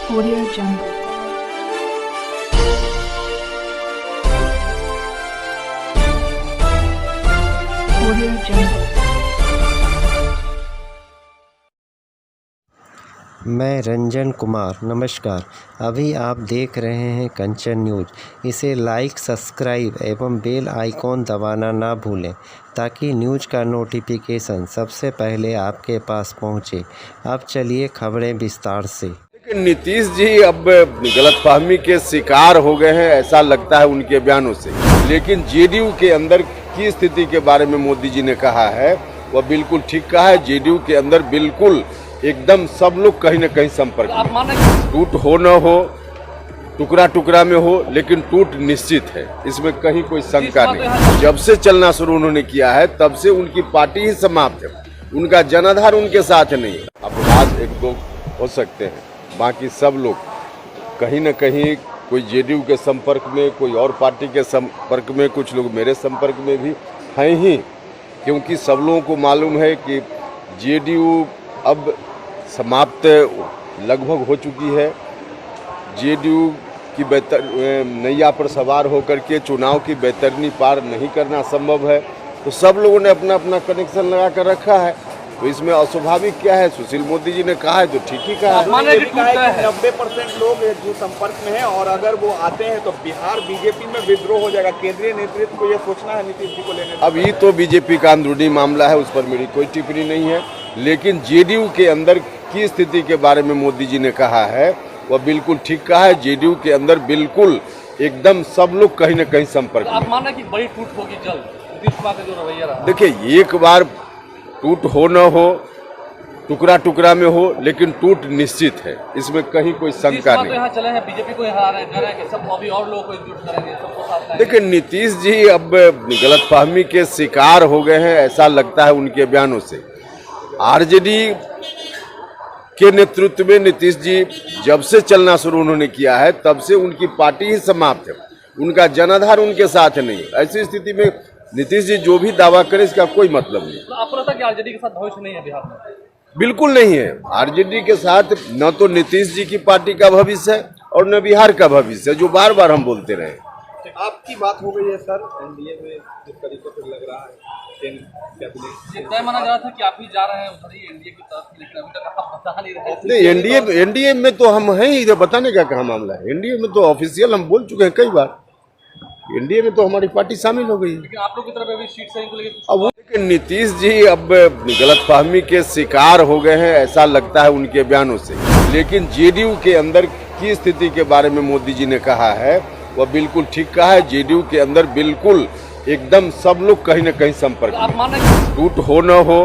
Audio Jungle. Audio Jungle. मैं रंजन कुमार, नमस्कार। अभी आप देख रहे हैं कंचन न्यूज़। इसे लाइक, सब्सक्राइब एवं बेल आइकॉन दबाना ना भूलें ताकि न्यूज़ का नोटिफिकेशन सबसे पहले आपके पास पहुंचे। अब चलिए खबरें विस्तार से। लेकिन नीतीश जी अब गलतफहमी के शिकार हो गए हैं, ऐसा लगता है उनके बयानों से। लेकिन जेडीयू के अंदर की स्थिति के बारे में मोदी जी ने कहा है, वह बिल्कुल ठीक कहा है। जेडीयू के अंदर बिल्कुल एकदम सब लोग कहीं न कहीं संपर्क में। टूट हो न हो, टुकड़ा टुकड़ा में हो, लेकिन टूट निश्चित है, इसमें कहीं कोई शंका नहीं। जब से चलना शुरू उन्होंने किया है तब से उनकी पार्टी ही समाप्त है, उनका जनाधार उनके साथ नहीं है। अपराध एक दो हो सकते हैं, बाकी सब लोग कहीं न कहीं कोई जेडीयू के संपर्क में, कोई और पार्टी के संपर्क में, कुछ लोग मेरे संपर्क में भी हैं ही, क्योंकि सब लोगों को मालूम है कि जेडीयू अब समाप्त लगभग हो चुकी है। जेडीयू की नैया पर सवार होकर के चुनाव की बेतरनी पार नहीं करना संभव है, तो सब लोगों ने अपना अपना कनेक्शन लगा कर रखा है। तो इसमें अस्वाभाविक क्या है? सुशील मोदी जी ने कहा है तो ठीक ही कहा है। 90% लोग जो संपर्क में हैं और अगर वो आते हैं तो बिहार बीजेपी में विद्रोह हो जाएगा। केंद्रीय नेतृत्व को ये सोचना है नीतीश जी को लेने। अभी तो बीजेपी का अंदरूनी मामला है, उस पर मेरी कोई टिप्पणी नहीं है। लेकिन जेडीयू के अंदर की स्थिति के बारे में मोदी जी ने कहा है, वह बिल्कुल ठीक कहा है। जेडीयू के अंदर बिल्कुल एकदम सब लोग कहीं न कहीं संपर्क में। आप माना कि बड़ी टूट होगी जल्द, नीतीश कुमार का जो रवैया रहा। देखिए, एक बार टूट हो न हो, टुकड़ा टुकड़ा में हो, लेकिन टूट निश्चित है, इसमें कहीं कोई शंका नहीं। तो यहाँ चले हैं, बीजेपी को यहाँ कह रहे हैं कि सब अभी और लोगों को एकजुट करेंगे, सबको साथ लाएंगे। देखिए, नीतीश जी अब गलतफहमी के शिकार हो गए हैं, ऐसा लगता है उनके बयानों से। आरजेडी के नेतृत्व में नीतीश जी जब से चलना शुरू उन्होंने किया है तब से उनकी पार्टी ही समाप्त है, उनका जनाधार उनके साथ नहीं है। ऐसी स्थिति में नीतीश जी जो भी दावा करें इसका कोई मतलब नहीं। तो आपको लगता है कि आरजेडी के साथ भविष्य नहीं है बिहार में? बिल्कुल नहीं है। आरजेडी के साथ न तो नीतीश जी की पार्टी का भविष्य है और न बिहार का भविष्य है, जो बार बार हम बोलते रहे। आपकी बात हो गई है सर, एनडीए में जिस तरीके से लग रहा है तय माना जा रहा था कि आप ही जा रहे हैं उधर ही एनडीए की तरफ, लेकिन अभी तक आप बता नहीं रहे। नहीं, एनडीए में तो हम हैं ही, बताने का कहाँ मामला है। एनडीए में तो ऑफिशियल हम बोल चुके हैं कई बार, एनडीए में तो हमारी पार्टी शामिल हो गई है। लेकिन आप लोग की तरफ अभी सीट से को लेकर अब लेकिन नीतीश जी अब गलतफहमी के शिकार हो गए हैं, ऐसा लगता है उनके बयानों से। लेकिन जेडीयू के अंदर की स्थिति के बारे में मोदी जी ने कहा है, वह बिल्कुल ठीक कहा है। जेडीयू के अंदर बिल्कुल एकदम सब लोग कहीं न कहीं संपर्क में। आप माने टूट हो न हो,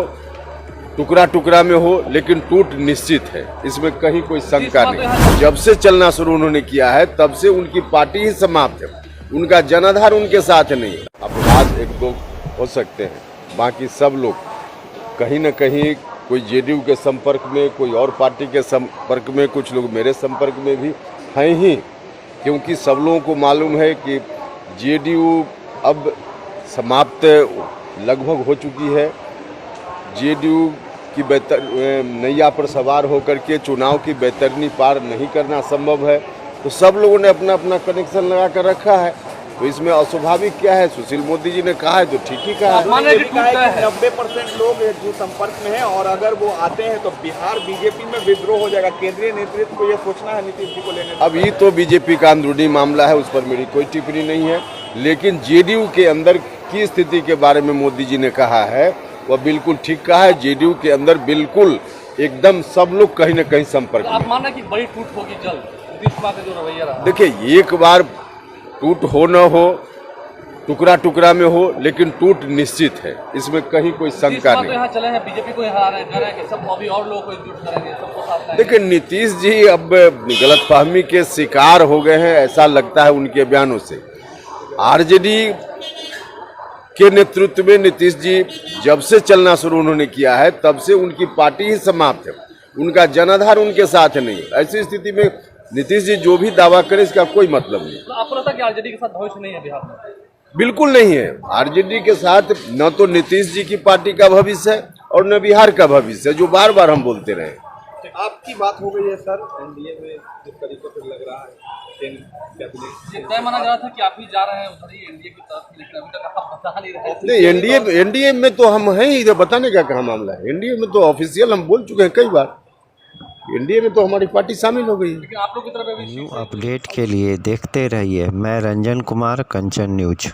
टुकड़ा टुकड़ा में हो, लेकिन टूट निश्चित है, इसमें कहीं कोई शंका नहीं। जब से चलना शुरू उन्होंने किया है तब से उनकी पार्टी ही समाप्त है, उनका जनाधार उनके साथ नहीं है। अपराध एक दो हो सकते हैं, बाकी सब लोग कहीं न कहीं कोई जेडीयू के संपर्क में, कोई और पार्टी के संपर्क में, कुछ लोग मेरे संपर्क में भी हैं ही, क्योंकि सब लोगों को मालूम है कि जेडीयू अब समाप्त लगभग हो चुकी है। जेडीयू की नैया पर सवार होकर के चुनाव की बेतरनी पार नहीं करना संभव है, तो सब लोगों ने अपना अपना कनेक्शन लगा कर रखा है। तो इसमें अस्वाभाविक क्या है? सुशील मोदी जी ने कहा है तो ठीक ही कहा है। 90% लोग जो संपर्क में हैं और अगर वो आते हैं तो बिहार बीजेपी में विद्रोह हो जाएगा। केंद्रीय नेतृत्व को ये सोचना है नीतीश जी को लेने। अभी तो बीजेपी का अंदरूनी मामला है, उस पर मेरी कोई टिप्पणी नहीं है। लेकिन जेडीयू के अंदर की स्थिति के बारे में मोदी जी ने कहा है, वह बिल्कुल ठीक कहा है। जेडीयू के अंदर बिल्कुल एकदम सब लोग कहीं न कहीं संपर्क में। आप माना कि बड़ी टूट होगी जल्द, नीतीश कुमार का जो रवैया रहा। देखिए, एक बार टूट हो न हो, टुकड़ा टुकड़ा में हो, लेकिन टूट निश्चित है, इसमें कहीं कोई शंका नहीं। तो यहाँ चले हैं, बीजेपी को यहाँ कह रहे हैं कि सब अभी और लोगों को एकजुट करेंगे, सबको साथ लाएंगे। देखिए, नीतीश जी अब गलतफहमी के शिकार हो गए हैं, ऐसा लगता है उनके बयानों से। आरजेडी के नेतृत्व में नीतीश जी जब से चलना शुरू उन्होंने किया है तब से उनकी पार्टी ही समाप्त है, उनका जनाधार उनके साथ नहीं है। ऐसी स्थिति में नीतीश जी जो भी दावा करें इसका कोई मतलब नहीं। तो आपको लगता है कि आरजेडी के साथ भविष्य नहीं है बिहार में? बिल्कुल नहीं है। आरजेडी के साथ न तो नीतीश जी की पार्टी का भविष्य है और न बिहार का भविष्य है, जो बार बार हम बोलते रहे। आपकी बात हो गई है सर एनडीए में जिस तरीके से लग रहा है कैबिनेट ये तय माना जा रहा था कि आप भी जा रहे हैं उधर ही एनडीए की तरफ, लेकिन अभी तक आप बता नहीं रहे। नहीं, एनडीए में तो हम हैं ही, बताने का क्या मामला है। एनडीए में तो ऑफिशियल हम बोल चुके हैं कई बार, एनडीए में तो हमारी पार्टी शामिल हो गई है। लेकिन आप लोग की तरफ अभी न्यू अपडेट के लिए देखते रहिए मैं रंजन कुमार, कंचन न्यूज।